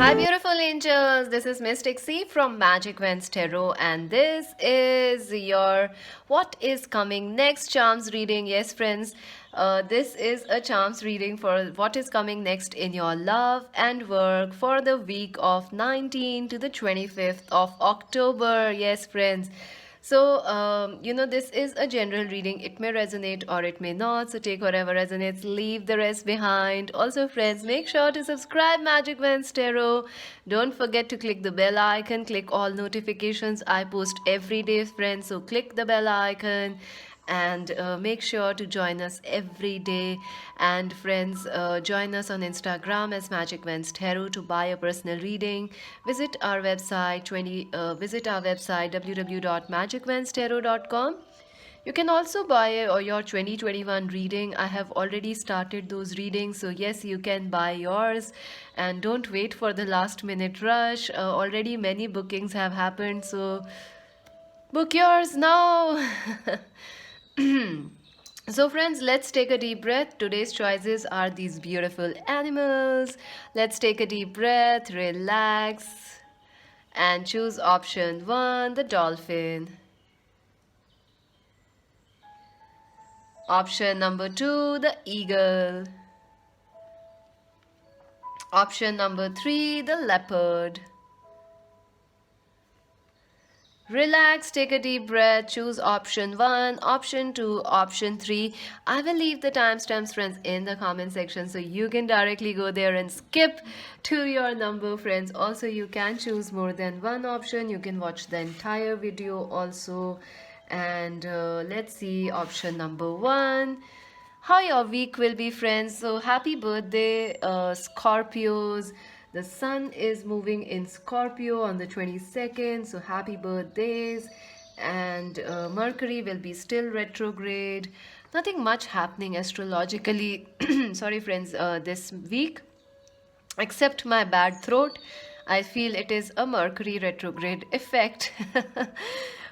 Hi, beautiful angels. This is Mystic C from Magic Vents Tarot, and this is your What is Coming Next Charms reading. Yes, friends, this is a charms reading for what is coming next in your love and work for the week of 19 to the 25th of October. Yes, friends. So, this is a general reading. It may resonate or it may not. So, take whatever resonates, leave the rest behind. Also, friends, make sure to subscribe Magic Vans Tarot. Don't forget to click the bell icon, click all notifications. I post every day, friends. So, click the bell icon and make sure to join us every day. And friends, join us on Instagram as Magic Vents Tarot to buy a personal reading. Visit our website www.magicventstarot.com. You can also buy your 2021 reading. I have already started those readings, so yes, you can buy yours. And don't wait for the last minute rush. Already many bookings have happened, so book yours now. So, friends, let's take a deep breath. Today's choices are these beautiful animals. Let's take a deep breath, relax, and choose option 1, the dolphin. Option number 2, the eagle. Option number 3, the leopard. Relax, take a deep breath, choose option 1, option 2, option 3. I will leave the timestamps, friends, in the comment section so you can directly go there and skip to your number, friends. Also, you can choose more than one option. You can watch the entire video also. And let's see option number 1. How your week will be, friends. So happy birthday, Scorpios. The sun is moving in Scorpio on the 22nd, so happy birthdays. And Mercury will be still retrograde. Nothing much happening astrologically, sorry friends, this week, except my bad throat. I feel it is a Mercury retrograde effect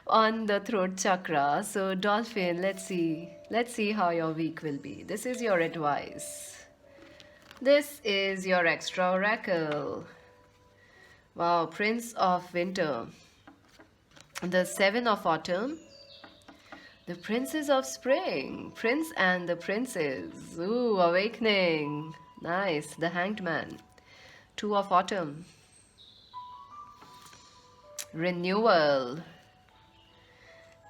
on the throat chakra. So, Dolphin, let's see. Let's see how your week will be. This is your advice. This is your extra oracle. Wow, Prince of Winter. The Seven of Autumn. The Princes of Spring. Prince and the Princess. Ooh, Awakening. Nice. The Hanged Man. Two of Autumn. Renewal.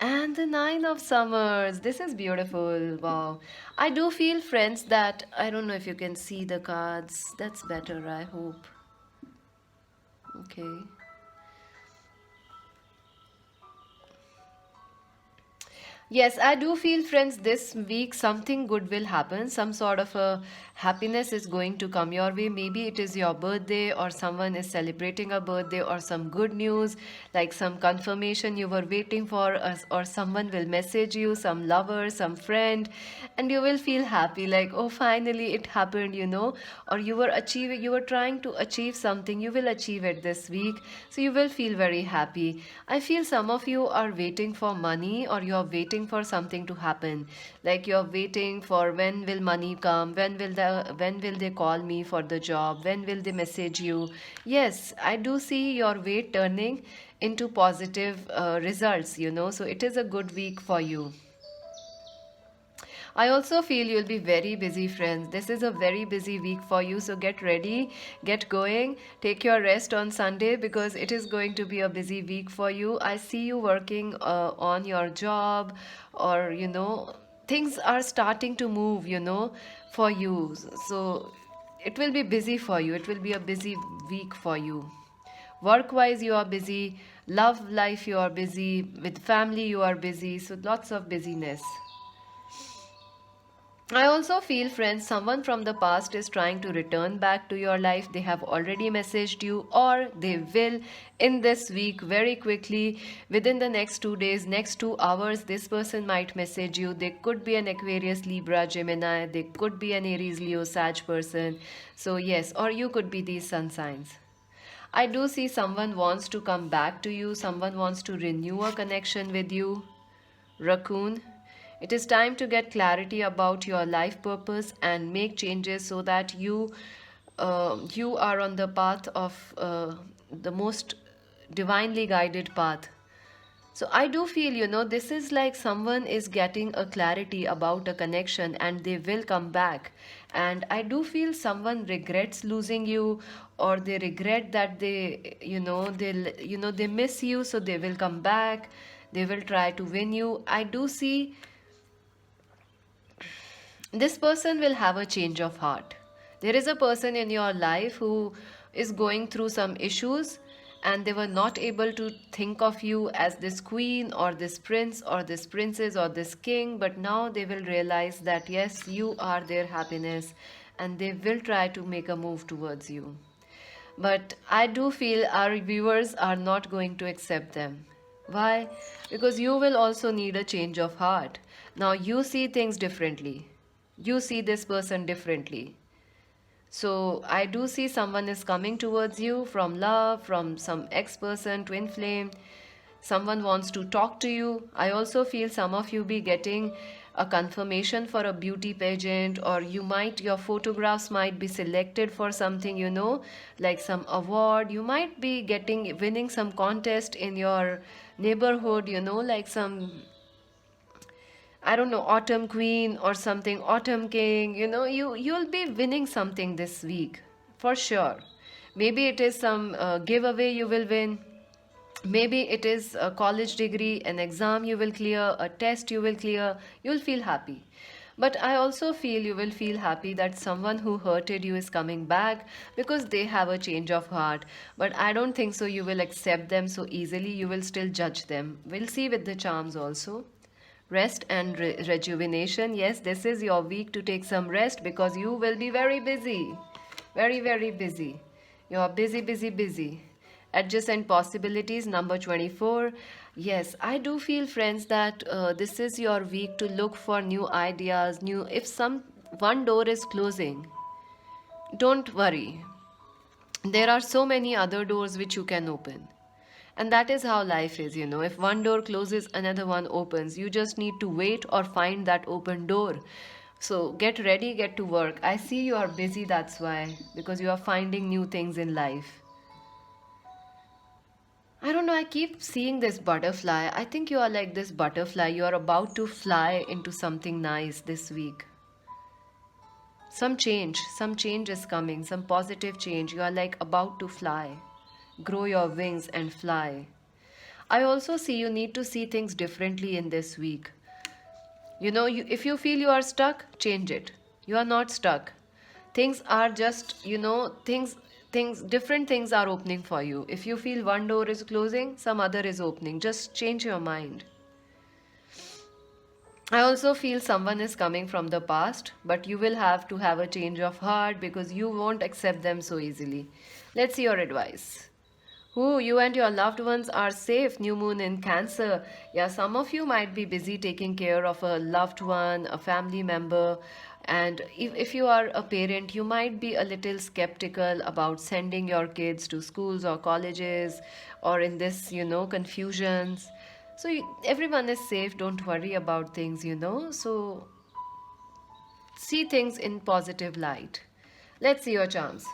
And the Nine of Summers. This is beautiful. Wow. I do feel, friends, that I don't know if you can see the cards. That's better, I hope. Okay. Yes, I do feel, friends, this week something good will happen. Some sort of a happiness is going to come your way. Maybe it is your birthday, or someone is celebrating a birthday, or some good news, like some confirmation you were waiting for, or someone will message you, some lover, some friend, and you will feel happy, like, oh, finally it happened, or you were trying to achieve something, you will achieve it this week, so you will feel very happy. I feel some of you are waiting for money, or you're waiting for something to happen, like you're waiting for when will money come, when will they call me for the job, when will they message you. Yes, I do see your wait turning into positive results, so it is a good week for you. I also feel you'll be very busy, friends. This is a very busy week for you, so get ready, get going, take your rest on Sunday because it is going to be a busy week for you. I see you working on your job, or things are starting to move, for you. So it will be busy for you, it will be a busy week for you. Work wise, you are busy, love life, you are busy, with family, you are busy, so lots of busyness. I also feel, friends, someone from the past is trying to return back to your life. They have already messaged you, or they will in this week very quickly. Within the next 2 days, next 2 hours, this person might message you. They could be an Aquarius, Libra, Gemini. They could be an Aries, Leo, Sag person. So, yes, or you could be these sun signs. I do see someone wants to come back to you, someone wants to renew a connection with you. Raccoon, it is time to get clarity about your life purpose and make changes so that you You are on the path of the most divinely guided path. So I do feel, this is like someone is getting a clarity about a connection and they will come back. And I do feel someone regrets losing you, or they regret that they miss you, so they will come back. They will try to win you. I do see this person will have a change of heart. There is a person in your life who is going through some issues, and they were not able to think of you as this queen or this prince or this princess or this king, but now they will realize that yes, you are their happiness, and they will try to make a move towards you. But I do feel our viewers are not going to accept them. Why? Because you will also need a change of heart. Now you see things differently. You see this person differently. So I do see someone is coming towards you from love, from some ex person, twin flame. Someone wants to talk to you. I also feel some of you be getting a confirmation for a beauty pageant, or your photographs might be selected for something, like some award. You might be winning some contest in your neighborhood, like some, I don't know, Autumn Queen or something, Autumn King. You'll be winning something this week for sure. Maybe it is some giveaway you will win. Maybe it is a college degree, an exam you will clear, a test you will clear. You'll feel happy. But I also feel you will feel happy that someone who hurted you is coming back because they have a change of heart. But I don't think so you will accept them so easily. You will still judge them. We'll see with the charms also. Rest and rejuvenation. Yes, this is your week to take some rest because you will be very busy. Very, very busy. You are busy, busy, busy. Adjacent possibilities, number 24. Yes, I do feel, friends, that this is your week to look for new ideas, if some one door is closing, don't worry. There are so many other doors which you can open. And that is how life is. If one door closes, another one opens. You just need to wait or find that open door. So get ready, get to work. I see you are busy, that's why, because you are finding new things in life. I don't know, I keep seeing this butterfly. I think you are like this butterfly. You are about to fly into something nice this week. Some change is coming, some positive change. You are like about to fly. Grow your wings and fly. I also see you need to see things differently in this week. If you feel you are stuck, change it. You are not stuck. Things are just, different things are opening for you. If you feel one door is closing, some other is opening. Just change your mind. I also feel someone is coming from the past, but you will have to have a change of heart because you won't accept them so easily. Let's see your advice. Who you and your loved ones are safe. New moon in Cancer. Yeah, some of you might be busy taking care of a loved one, a family member. And if you are a parent, you might be a little skeptical about sending your kids to schools or colleges, or in this, confusions. So everyone is safe. Don't worry about things. So see things in positive light. Let's see your charms.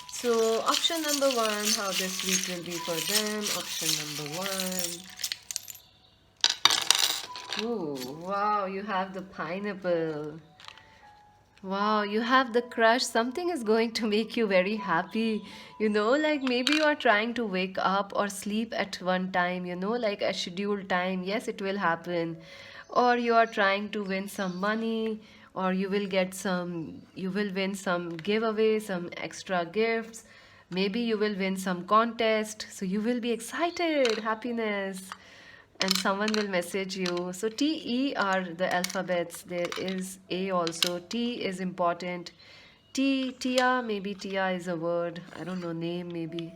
So option number 1, how this week will be for them. Option number 1. Ooh, wow, you have the pineapple. Wow, you have the crush. Something is going to make you very happy. Like maybe you are trying to wake up or sleep at one time, like a scheduled time. Yes, it will happen. Or you are trying to win some money, or you will win some giveaway, some extra gifts. Maybe you will win some contest. So you will be excited, happiness, and someone will message you. So T, E are the alphabets. There is A also. T is important. Tia, maybe Tia is a word. I don't know, name maybe.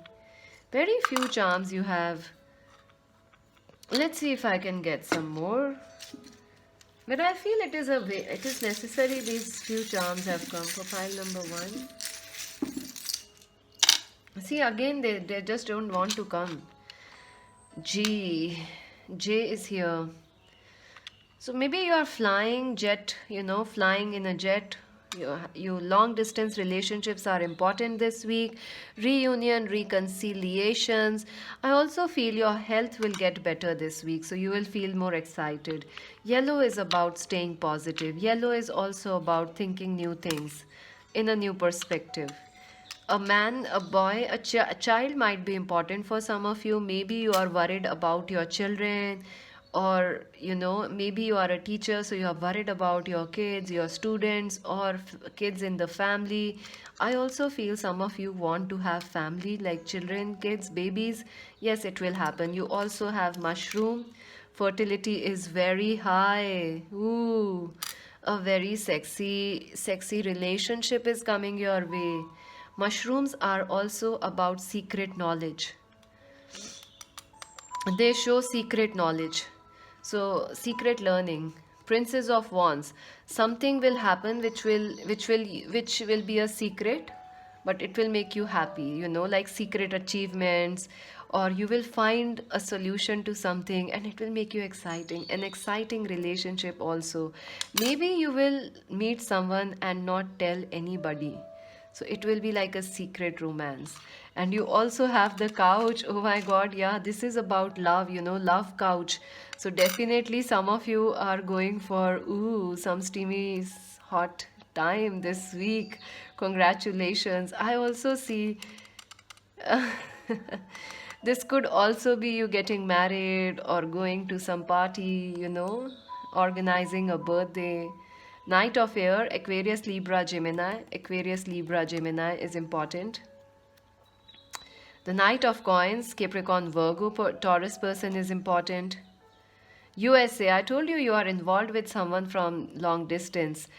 Very few charms you have. Let's see if I can get some more. But I feel it is necessary these few charms have come for pile number 1. See, again, they just don't want to come. J is here. So maybe you are flying jet, flying in a jet. You long distance relationships are important this week. Reunion, reconciliations. I also feel your health will get better this week, so you will feel more excited. Yellow is about staying positive. Yellow is also about thinking new things in a new perspective. A man, a boy, a child might be important for some of you. Maybe you are worried about your children, or maybe you are a teacher, so you are worried about your kids, your students, or kids in the family. I also feel some of you want to have family, like children, kids, babies. Yes, it will happen. You also have mushroom. Fertility is very high. Ooh, a very sexy relationship is coming your way. Mushrooms are also about secret knowledge. They show secret knowledge. So secret learning. Princess of Wands. Something will happen which will be a secret, but it will make you happy, like secret achievements, or you will find a solution to something and it will make you exciting. An exciting relationship also. Maybe you will meet someone and not tell anybody, so it will be like a secret romance. And you also have the couch. Oh my god, yeah, this is about love, love couch. So definitely some of you are going for some steamy hot time this week. Congratulations. I also see this could also be you getting married or going to some party, organizing a birthday. Night of air, Aquarius, Libra, Gemini. Aquarius, Libra, Gemini is important. The Knight of Coins, Capricorn, Virgo, Taurus person is important. USA, I told you are involved with someone from long distance.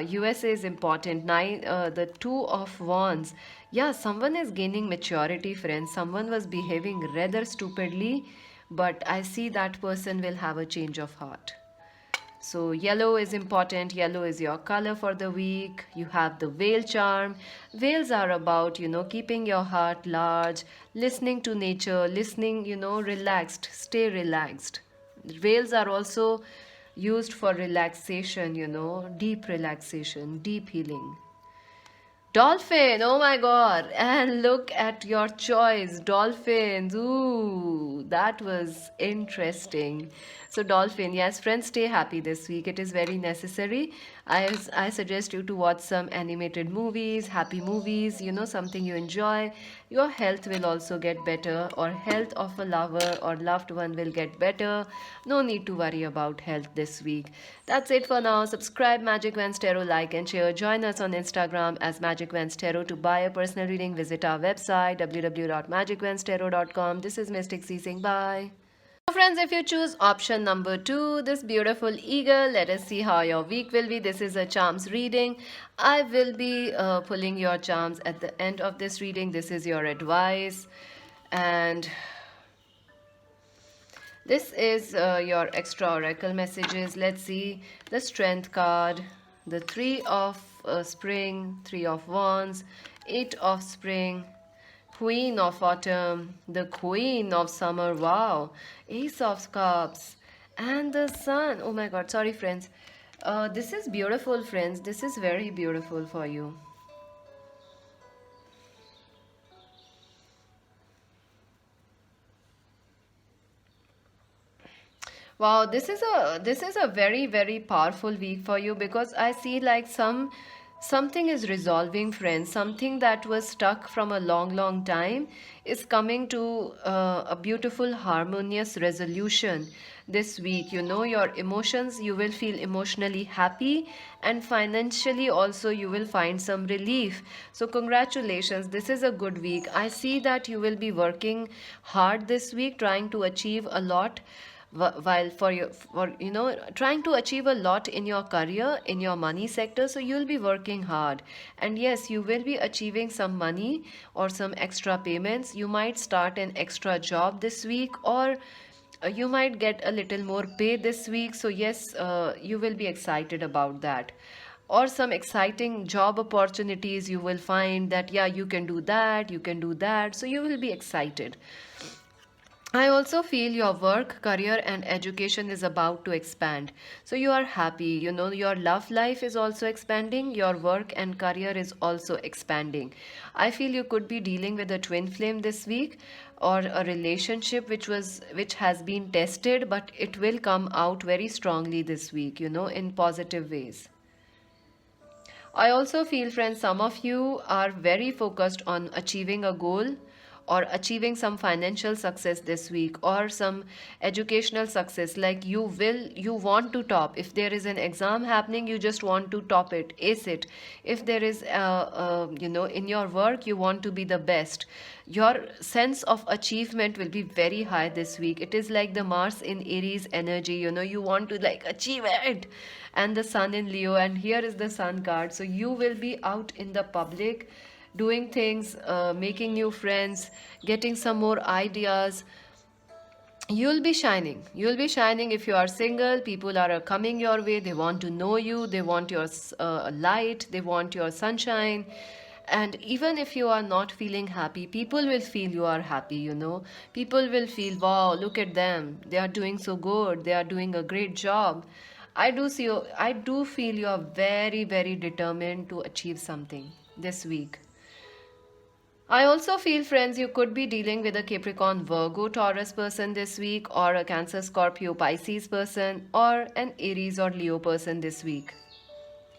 USA is important. The Two of Wands. Yeah, someone is gaining maturity, friends. Someone was behaving rather stupidly, but I see that person will have a change of heart. So yellow is important. Yellow is your color for the week. You have the whale charm. Whales are about, keeping your heart large, listening to nature, listening, relaxed, stay relaxed. Whales are also used for relaxation, deep relaxation, deep healing. Dolphin, oh my god, and look at your choice, dolphins. Ooh, that was interesting. So, dolphin, yes, friends, stay happy this week. It is very necessary. I suggest you to watch some animated movies, happy movies, something you enjoy. Your health will also get better, or health of a lover or loved one will get better. No need to worry about health this week. That's it for now. Subscribe Magic Vans Tarot, like and share. Join us on Instagram as Magic Vans Tarot. To buy a personal reading, visit our website www.magicvanstarot.com. This is Mystic C saying bye. So friends, if you choose option number 2, this beautiful eagle, let us see how your week will be. This is a charms reading. I will be pulling your charms at the end of this reading. This is your advice. And this is your extra oracle messages. Let's see the strength card, the 3 of spring, 3 of wands, 8 of spring, Queen of Autumn, the Queen of Summer, wow, Ace of Cups, and the Sun. Oh my god, sorry friends. This is beautiful, friends. This is very beautiful for you. Wow, this is a very powerful week for you, because I see like something is resolving, friends. Something that was stuck from a long time is coming to a beautiful harmonious resolution this week. Your emotions, you will feel emotionally happy, and financially also you will find some relief. So congratulations, this is a good week. I see that you will be working hard this week, trying to achieve a lot, while for trying to achieve a lot in your career, in your money sector. So you'll be working hard, and yes, you will be achieving some money or some extra payments. You might start an extra job this week, or you might get a little more pay this week. So yes, you will be excited about that, or some exciting job opportunities. You will find that, yeah, you can do that, you can do that, so you will be excited. I also feel your work, career, and education is about to expand. So you are happy. You know, your love life is also expanding, your work and career is also expanding. I feel you could be dealing with a twin flame this week, or a relationship which has been tested, but it will come out very strongly this week, you know, in positive ways. I also feel, friends, some of you are very focused on achieving a goal or achieving some financial success this week or some educational success. Like you want to top. If there is an exam happening, you just want to top it, ace it. If there is, in your work, you want to be the best. Your sense of achievement will be very high this week. It is like the Mars in Aries energy, you know, you want to like achieve it, and the sun in Leo, and here is the sun card. So you will be out in the public doing things, making new friends, getting some more ideas. You'll be shining if you are single. People are coming your way, they want to know you, they want your light, they want your sunshine. And even if you are not feeling happy, people will feel you are happy, you know. People will feel, wow, look at them, they are doing so good, they are doing a great job. I do feel you are very, very determined to achieve something this week. I also feel, friends, you could be dealing with a Capricorn, Virgo, Taurus person this week, or a Cancer, Scorpio, Pisces person, or an Aries or Leo person this week.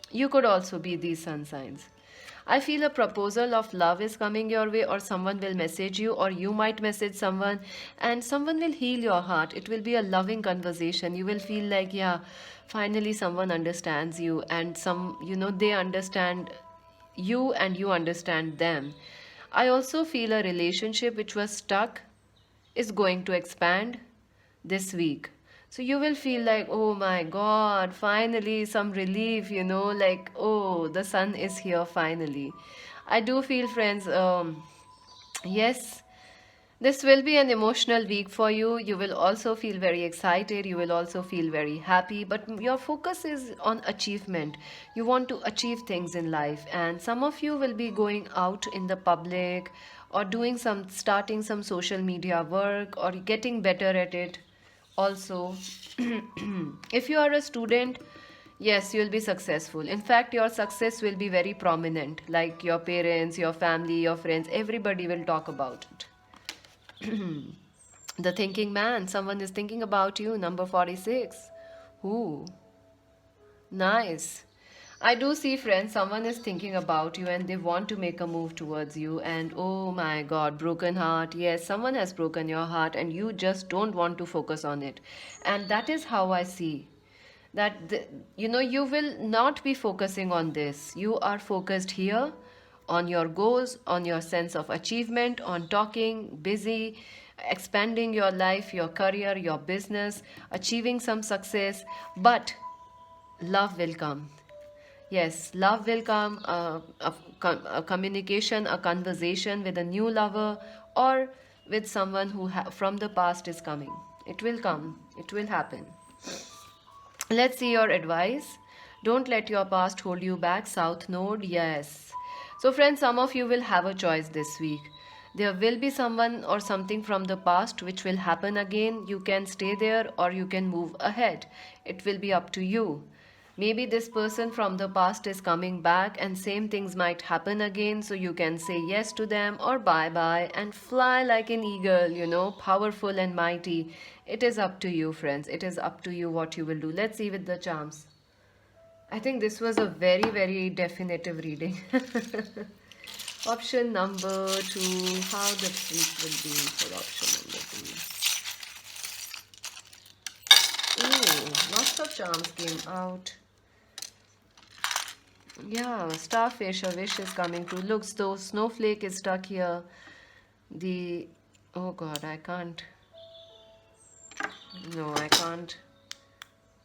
You could also be these sun signs. I feel a proposal of love is coming your way, or someone will message you, or you might message someone, and someone will heal your heart. It will be a loving conversation. You will feel like, yeah, finally someone understands you, and they understand you, and you understand them. I also feel a relationship which was stuck is going to expand this week. So you will feel like, oh my God, finally some relief, you know, like, oh, the sun is here finally. I do feel, friends, yes, this will be an emotional week for you. You will also feel very excited. You will also feel very happy. But your focus is on achievement. You want to achieve things in life. And some of you will be going out in the public or starting some social media work or getting better at it. Also, if you are a student, yes, you'll be successful. In fact, your success will be very prominent. Like your parents, your family, your friends, everybody will talk about it. The thinking man, someone is thinking about you, number 46. Ooh, nice. I do see, friends, someone is thinking about you and they want to make a move towards you. And oh my God, broken heart. Yes, someone has broken your heart and you just don't want to focus on it. And that is how I see that you will not be focusing on this. You are focused here on your goals, on your sense of achievement, on talking, busy, expanding your life, your career, your business, achieving some success. But love will come. Yes, love will come, a communication, a conversation with a new lover or with someone who from the past is coming. It will come, it will happen. Let's see your advice. Don't let your past hold you back. South Node, yes. So, friends, some of you will have a choice this week. There will be someone or something from the past which will happen again. You can stay there or you can move ahead. It will be up to you. Maybe this person from the past is coming back and same things might happen again, so you can say yes to them or bye bye and fly like an eagle, you know, powerful and mighty. It is up to you, friends. It is up to you what you will do. Let's see with the charms. I think this was a very, very definitive reading. Option number 2, how the week will be for option number 2. Ooh, lots of charms came out. Yeah, starfish, a wish is coming true. Looks though snowflake is stuck here. The oh god, I can't. No, I can't.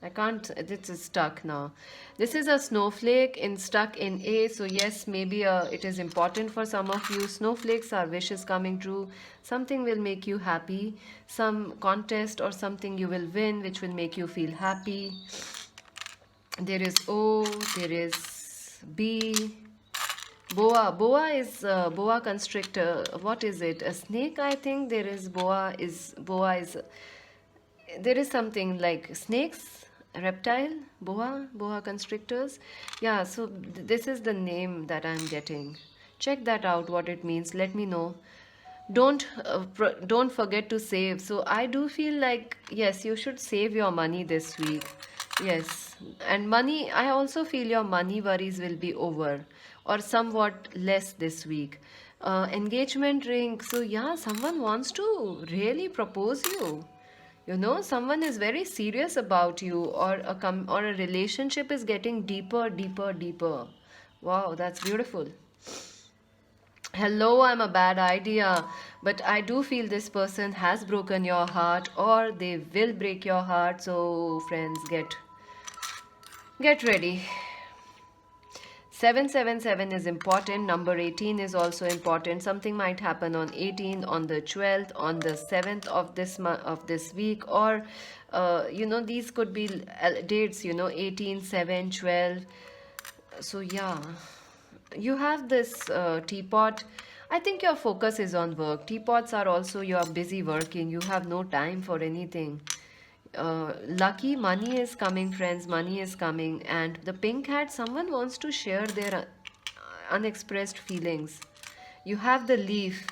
I can't. This is stuck now. This is a snowflake in stuck in A. So yes, maybe it is important for some of you. Snowflakes are wishes coming true. Something will make you happy. Some contest or something you will win, which will make you feel happy. There is O. There is B. Boa constrictor. What is it? A snake? I think there is boa is there is something like snakes, reptile, boa constrictors. Yeah, so this is the name that I'm getting. Check that out, what it means. Let me know. Don't forget to save. So I do feel like yes, you should save your money this week. Yes, and money. I also feel your money worries will be over, or somewhat less this week. Engagement ring. So yeah, someone wants to really propose you. You know, someone is very serious about you, or or a relationship is getting deeper, deeper, deeper. Wow, that's beautiful. Hello, I'm a bad idea, but I do feel this person has broken your heart, or they will break your heart. So, friends, get ready. 777 is important. Number 18 is also important. Something might happen on 18, on the 12th, on the 7th of this week, or these could be dates. 18, 7, 12. So yeah, you have this teapot. I think your focus is on work. Teapots are also you are busy working. You have no time for anything. Lucky money is coming, friends. Money is coming, and the pink hat. Someone wants to share their unexpressed feelings. You have the leaf.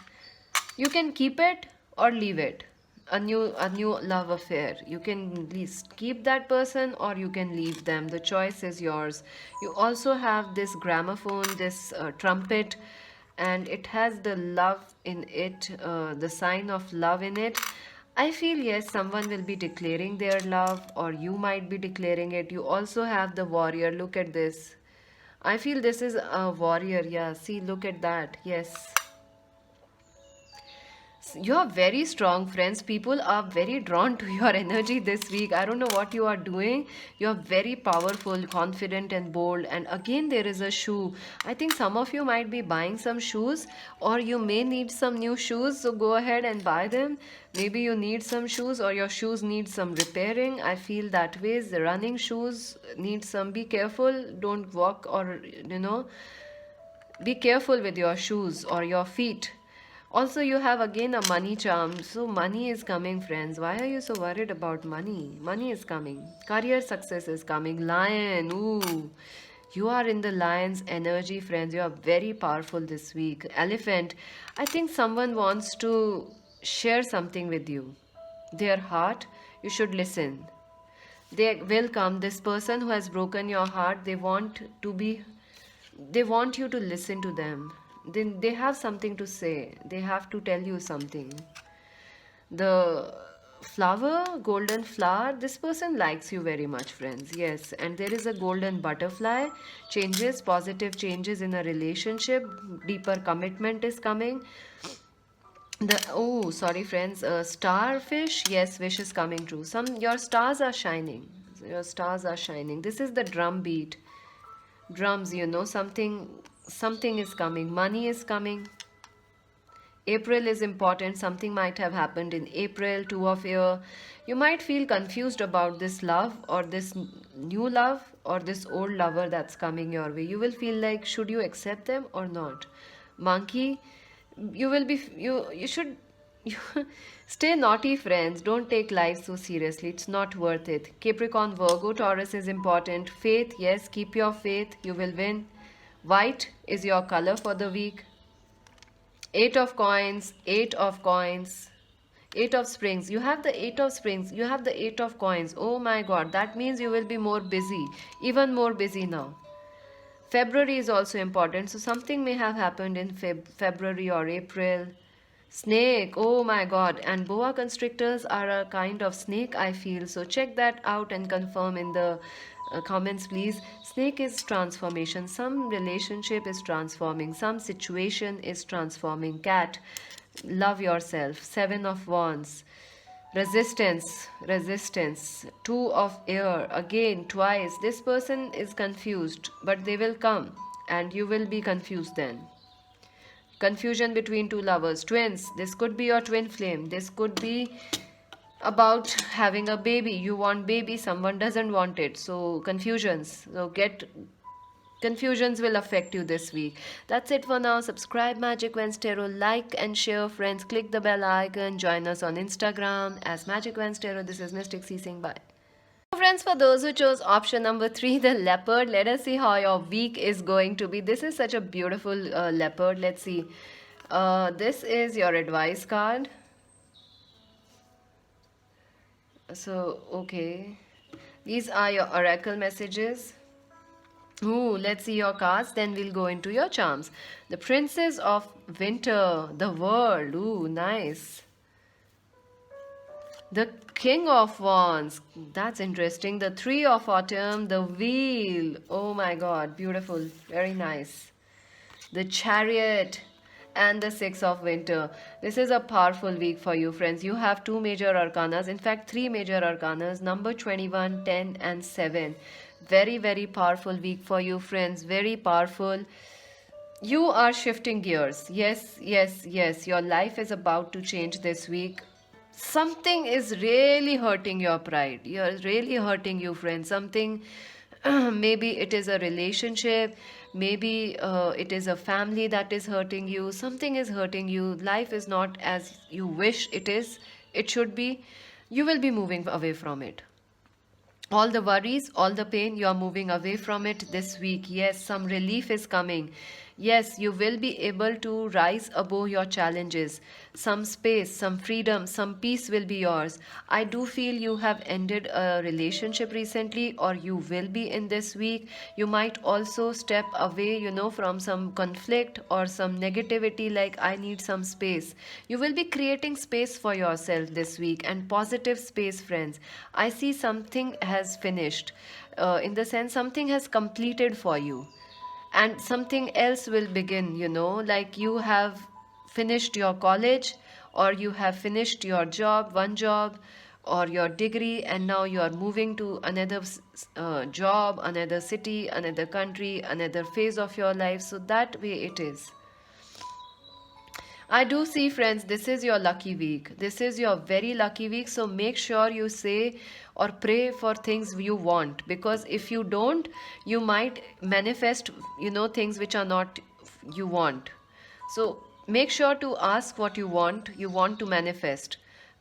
You can keep it or leave it. A new love affair. You can at least keep that person or you can leave them. The choice is yours. You also have this gramophone, this trumpet, and it has the love in it, the sign of love in it. I feel yes, someone will be declaring their love, or you might be declaring it. You also have the warrior. Look at this. I feel this is a warrior. Yeah, see, look at that. Yes. You are very strong, friends. People are very drawn to your energy this week. I don't know what you are doing. You are very powerful, confident, and bold. And again, there is a shoe. I think some of you might be buying some shoes, or you may need some new shoes. So go ahead and buy them. Maybe you need some shoes, or your shoes need some repairing. I feel that way. The running shoes need some. Be careful. Don't walk, or be careful with your shoes or your feet. Also, you have again a money charm. So, money is coming, friends. Why are you so worried about money? Money is coming. Career success is coming. Lion, ooh. You are in the lion's energy, friends. You are very powerful this week. Elephant, I think someone wants to share something with you. Their heart, you should listen. They will come. This person who has broken your heart, they want you to listen to them. Then they have something to say. They have to tell you something. The flower, golden flower, this person likes you very much, friends. Yes, and there is a golden butterfly. Changes, positive changes in a relationship. Deeper commitment is coming. The oh, sorry, friends. Starfish. Yes, wish is coming true. Your stars are shining. Your stars are shining. This is the drum beat. Drums, something is coming. Money is coming. April is important. Something might have happened in April. Two of year. You might feel confused about this love, or this new love, or this old lover that's coming your way. You will feel like should you accept them or not. Monkey, you will be you should you, stay naughty, friends. Don't take life so seriously. It's not worth it. Capricorn, Virgo, Taurus is important. Faith, yes, keep your faith. You will win. White is your color for the week. Eight of coins, eight of coins, eight of springs. You have the eight of springs. You have the eight of coins. Oh my god, that means you will be more busy, even more busy now. February is also important. So something may have happened in February or April. Snake, oh my god. And boa constrictors are a kind of snake, I feel. So check that out and confirm in the comments, please. Snake is transformation. Some relationship is transforming. Some situation is transforming. Cat, love yourself. Seven of Wands. Resistance. Two of air. Again, twice. This person is confused, but they will come and you will be confused then. Confusion between two lovers. Twins, this could be your twin flame. This could be about having a baby. You want baby, someone doesn't want it. So confusions. So Confusions will affect you this week. That's it for now. Subscribe Magic Wednesday Tarot, like and share, friends. Click the bell icon. Join us on Instagram as Magic Wednesday Tarot. This is Mystic C Singh. Bye. Friends, for those who chose option number 3, the leopard, let us see how your week is going to be. This is such a beautiful leopard. Let's see. This is your advice card. So, okay. These are your oracle messages. Ooh, let's see your cards, then we'll go into your charms. The Princess of Winter, the World. Ooh, nice. The King of Wands. That's interesting. The Three of Autumn, the Wheel. Oh my god, beautiful. Very nice. The Chariot and the Six of Winter. This is a powerful week for you, friends. You have two major arcanas, in fact, three major arcanas, number 21, 10, and 7. Very, very powerful week for you, friends. Very powerful. You are shifting gears. Yes, yes, yes. Your life is about to change this week. Something is really hurting your pride. You're really hurting you, friends. Something, maybe it is a relationship, maybe it is a family that is hurting you. Something is hurting you. Life is not as you wish it should be. You will be moving away from it. All the worries, all the pain, you are moving away from it this week. Yes, some relief is coming. Yes, you will be able to rise above your challenges. Some space, some freedom, some peace will be yours. I do feel you have ended a relationship recently, or you will be in this week. You might also step away, from some conflict or some negativity, like I need some space. You will be creating space for yourself this week, and positive space, friends. I see something has finished. In the sense, something has completed for you and something else will begin, like you have finished your college, or you have finished your job, one job, or your degree, and now you are moving to another job, another city, another country, another phase of your life. So that way it is. I do see, friends, this is your lucky week. This is your very lucky week. So make sure you say or pray for things you want. Because if you don't, you might manifest, things which are not you want. So make sure to ask what you want to manifest.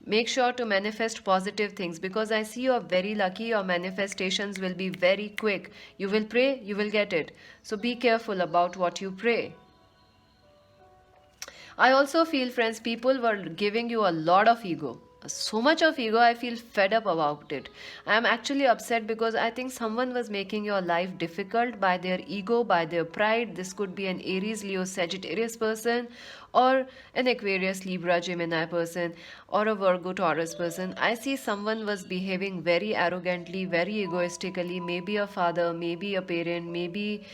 Make sure to manifest positive things, because I see you are very lucky. Your manifestations will be very quick. You will pray, you will get it. So be careful about what you pray. I also feel, friends, people were giving you a lot of ego. So much of ego, I feel fed up about it. I am actually upset because I think someone was making your life difficult by their ego, by their pride. This could be an Aries, Leo, Sagittarius person, or an Aquarius, Libra, Gemini person, or a Virgo, Taurus person. I see someone was behaving very arrogantly, very egoistically, maybe a father, maybe a parent, maybe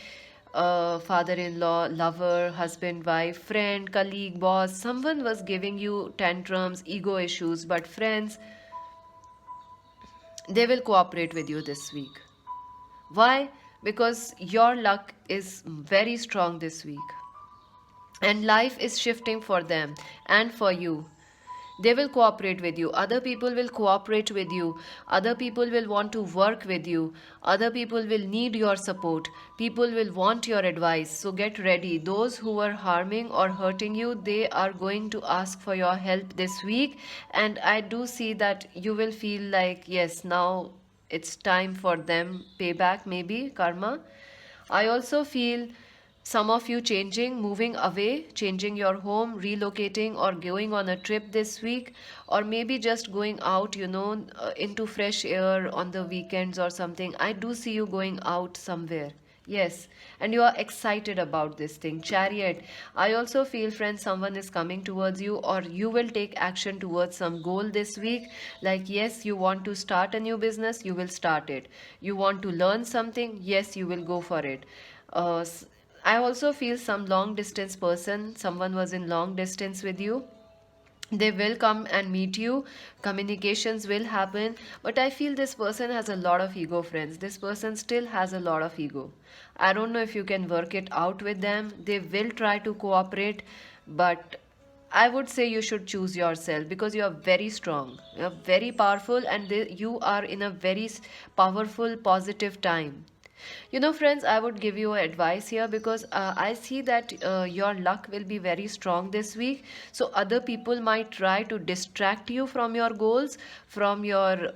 father-in-law, lover, husband, wife, friend, colleague, boss. Someone was giving you tantrums, ego issues, but friends, they will cooperate with you this week. Why? Because your luck is very strong this week, and life is shifting for them and for you. They will cooperate with you. Other people will cooperate with you. Other people will want to work with you. Other people will need your support. People will want your advice. So get ready. Those who are harming or hurting you, they are going to ask for your help this week. And I do see that you will feel like, yes, now it's time for them payback, maybe karma. I also feel some of you changing, moving away, changing your home, relocating, or going on a trip this week, or maybe just going out, into fresh air on the weekends or something. I do see you going out somewhere. Yes, and you are excited about this thing. Chariot. I also feel, friends, someone is coming towards you, or you will take action towards some goal this week. Like, yes, you want to start a new business, you will start it. You want to learn something, yes, you will go for it. I also feel some long distance person, someone was in long distance with you. They will come and meet you. Communications will happen. But I feel this person has a lot of ego, friends. This person still has a lot of ego. I don't know if you can work it out with them. They will try to cooperate, but I would say you should choose yourself, because you are very strong. You are very powerful, and you are in a very powerful, positive time. You know, friends, I would give you advice here because I see that your luck will be very strong this week. So other people might try to distract you from your goals, from your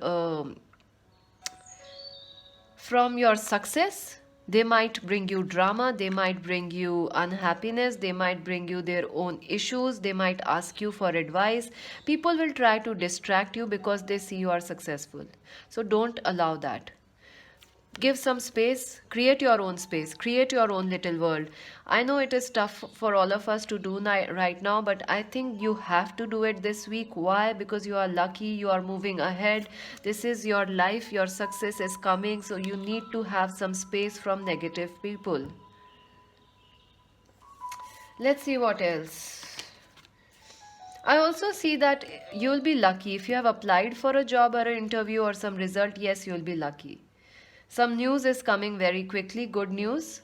success. They might bring you drama, they might bring you unhappiness, they might bring you their own issues, they might ask you for advice. People will try to distract you because they see you are successful. So don't allow that. Give some space, create your own space, create your own little world. I know it is tough for all of us to do right now, but I think you have to do it this week. Why? Because you are lucky, you are moving ahead, this is your life, your success is coming, so you need to have some space from negative people. Let's see what else. I also see that you'll be lucky if you have applied for a job or an interview or some result. Yes, you'll be lucky. Some news is coming very quickly, good news.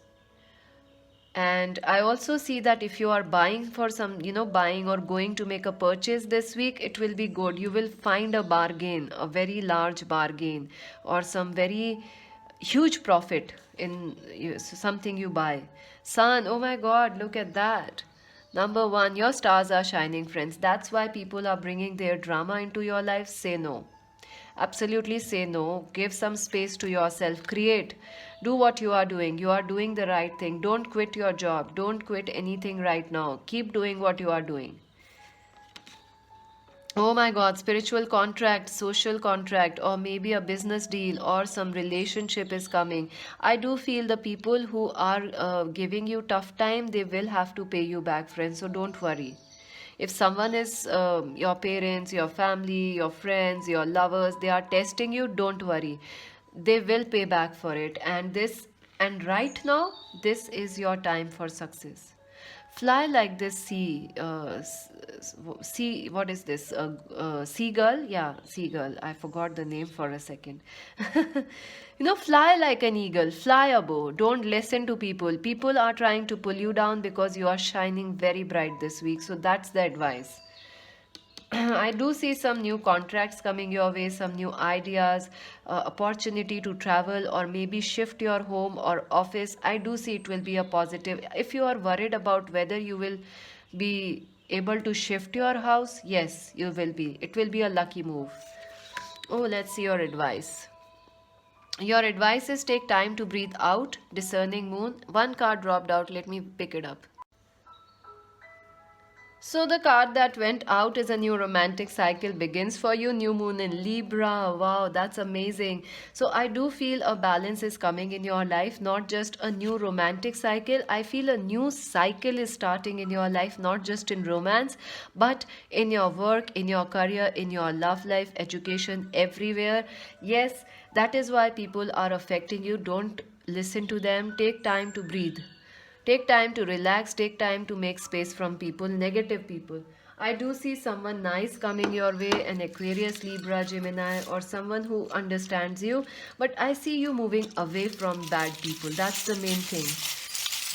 And I also see that if you are buying for some, buying or going to make a purchase this week, it will be good. You will find a bargain, a very large bargain, or some very huge profit in something you buy. Sun, oh my God, look at that. Number one, your stars are shining, friends. That's why people are bringing their drama into your life. Say no. Absolutely say no. Give some space to yourself. Create. Do what you are doing. You are doing the right thing. Don't quit your job. Don't quit anything right now. Keep doing what you are doing. Oh my God, spiritual contract, social contract, or maybe a business deal or some relationship is coming. I do feel the people who are giving you tough time, they will have to pay you back, friends. So don't worry. If someone is your parents, your family, your friends, your lovers, they are testing you, don't worry. They will pay back for it. And right now, this is your time for success. Fly like this sea, what is this? Seagull? Yeah, seagull. I forgot the name for a second. Fly like an eagle, fly above. Don't listen to people. People are trying to pull you down because you are shining very bright this week. So that's the advice. I do see some new contracts coming your way, some new ideas, opportunity to travel or maybe shift your home or office. I do see it will be a positive. If you are worried about whether you will be able to shift your house, yes, you will be. It will be a lucky move. Oh, let's see your advice. Your advice is take time to breathe out. Discerning moon. One card dropped out. Let me pick it up. So the card that went out is a new romantic cycle begins for you. New moon in Libra. Wow, that's amazing. So I do feel a balance is coming in your life, not just a new romantic cycle. I feel a new cycle is starting in your life, not just in romance, but in your work, in your career, in your love life, education, everywhere. Yes, that is why people are affecting you. Don't listen to them. Take time to breathe. Take time to relax, take time to make space from people, negative people. I do see someone nice coming your way, an Aquarius, Libra, Gemini, or someone who understands you. But I see you moving away from bad people. That's the main thing.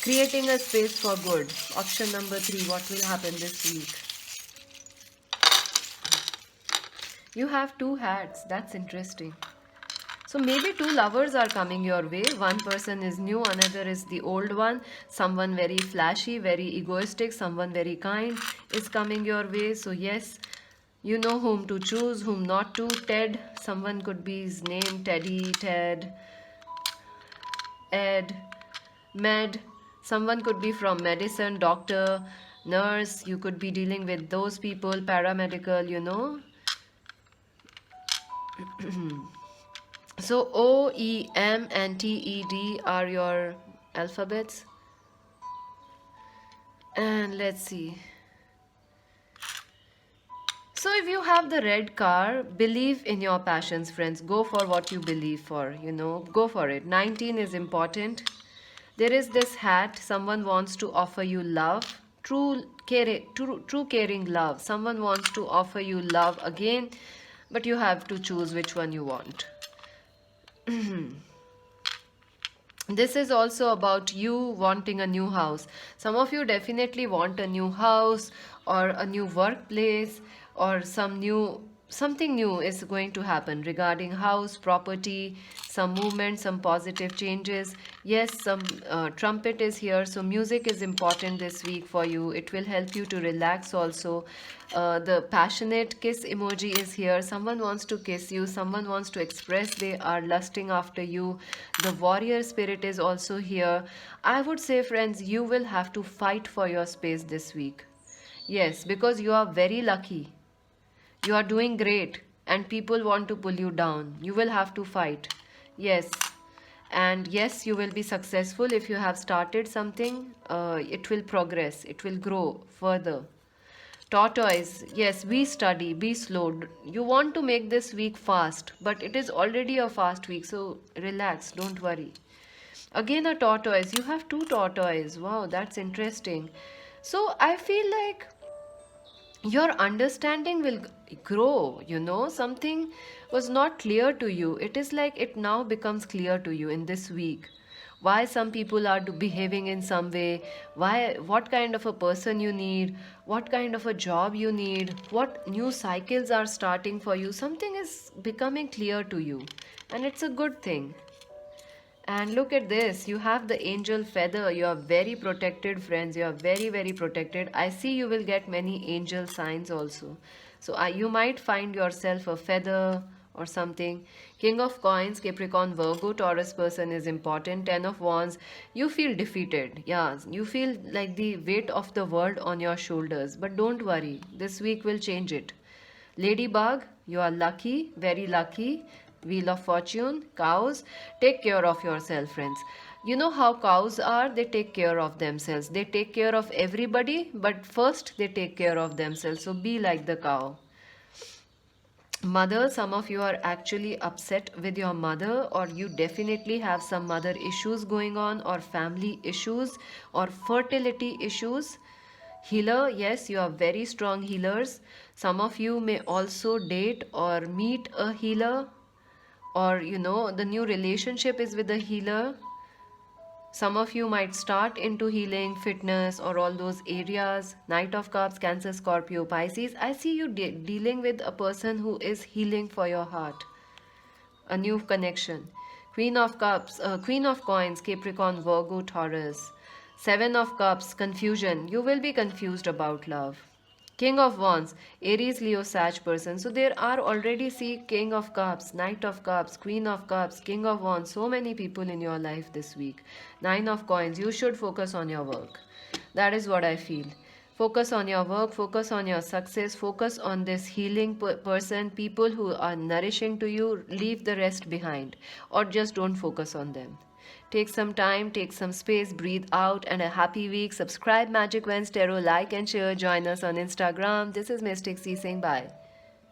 Creating a space for good. Option number 3, what will happen this week? You have 2 hats. That's interesting. So maybe 2 lovers are coming your way. One person is new, another is the old one. Someone very flashy, very egoistic, someone very kind is coming your way. So yes, you know whom to choose, whom not to. Ted, someone could be his name, Teddy, Ted, Ed, Med. Someone could be from medicine, doctor, nurse. You could be dealing with those people, paramedical. So O, E, M and T, E, D are your alphabets. And let's see. So if you have the red car, believe in your passions, friends. Go for what you believe for, go for it. 19 is important. There is this hat. Someone wants to offer you love. True caring love. Someone wants to offer you love again, but you have to choose which one you want. This is also about you wanting a new house. Some of you definitely want a new house or a new workplace or some new something new is going to happen regarding house, property, some movement, some positive changes. Yes, some trumpet is here, so music is important this week for you. It will help you to relax also. The passionate kiss emoji is here. Someone wants to kiss you, someone wants to express they are lusting after you. The warrior spirit is also here. I would say, friends, you will have to fight for your space this week. Yes, because you are very lucky. You are doing great, and people want to pull you down. You will have to fight. Yes. And yes, you will be successful if you have started something. It will progress, it will grow further. Tortoise, yes, be study, be slow. You want to make this week fast, but it is already a fast week, so relax, don't worry. Again, a tortoise. You have two tortoise. Wow, that's interesting. So I feel like your understanding will grow. Something was not clear to you, it is like it now becomes clear to you in this week. Why some people are behaving in some way, what kind of a person you need, what kind of a job you need, what new cycles are starting for you. Something is becoming clear to you, and it's a good thing. And look at this. You have the angel feather. You are very protected, friends. You are very, very protected. I see you will get many angel signs also. So you might find yourself a feather or something. King of coins, Capricorn, Virgo, Taurus person is important. Ten of wands. You feel defeated. Yeah, you feel like the weight of the world on your shoulders. But don't worry. This week will change it. Ladybug, you are lucky, very lucky. Wheel of Fortune, cows, take care of yourself, friends. You know how cows are? They take care of themselves. They take care of everybody, but first they take care of themselves. So be like the cow. Mother, some of you are actually upset with your mother, or you definitely have some mother issues going on, or family issues, or fertility issues. Healer, yes, you are very strong healers. Some of you may also date or meet a healer, or the new relationship is with a healer. Some of you might start into healing, fitness, or all those areas. Knight of Cups, Cancer, Scorpio, Pisces. I see you dealing with a person who is healing for your heart. A new connection. Queen of Cups, Queen of Coins, Capricorn, Virgo, Taurus. Seven of Cups, confusion. You will be confused about love. King of Wands, Aries, Leo, Sag person. So there are already, see, King of Cups, Knight of Cups, Queen of Cups, King of Wands. So many people in your life this week. Nine of Coins, you should focus on your work. That is what I feel. Focus on your work, focus on your success, focus on this healing person, people who are nourishing to you. Leave the rest behind, or just don't focus on them. Take some time, take some space, breathe out, and a happy week. Subscribe Magic Wednesday Tarot, like and share. Join us on Instagram. This is Mystic C saying bye.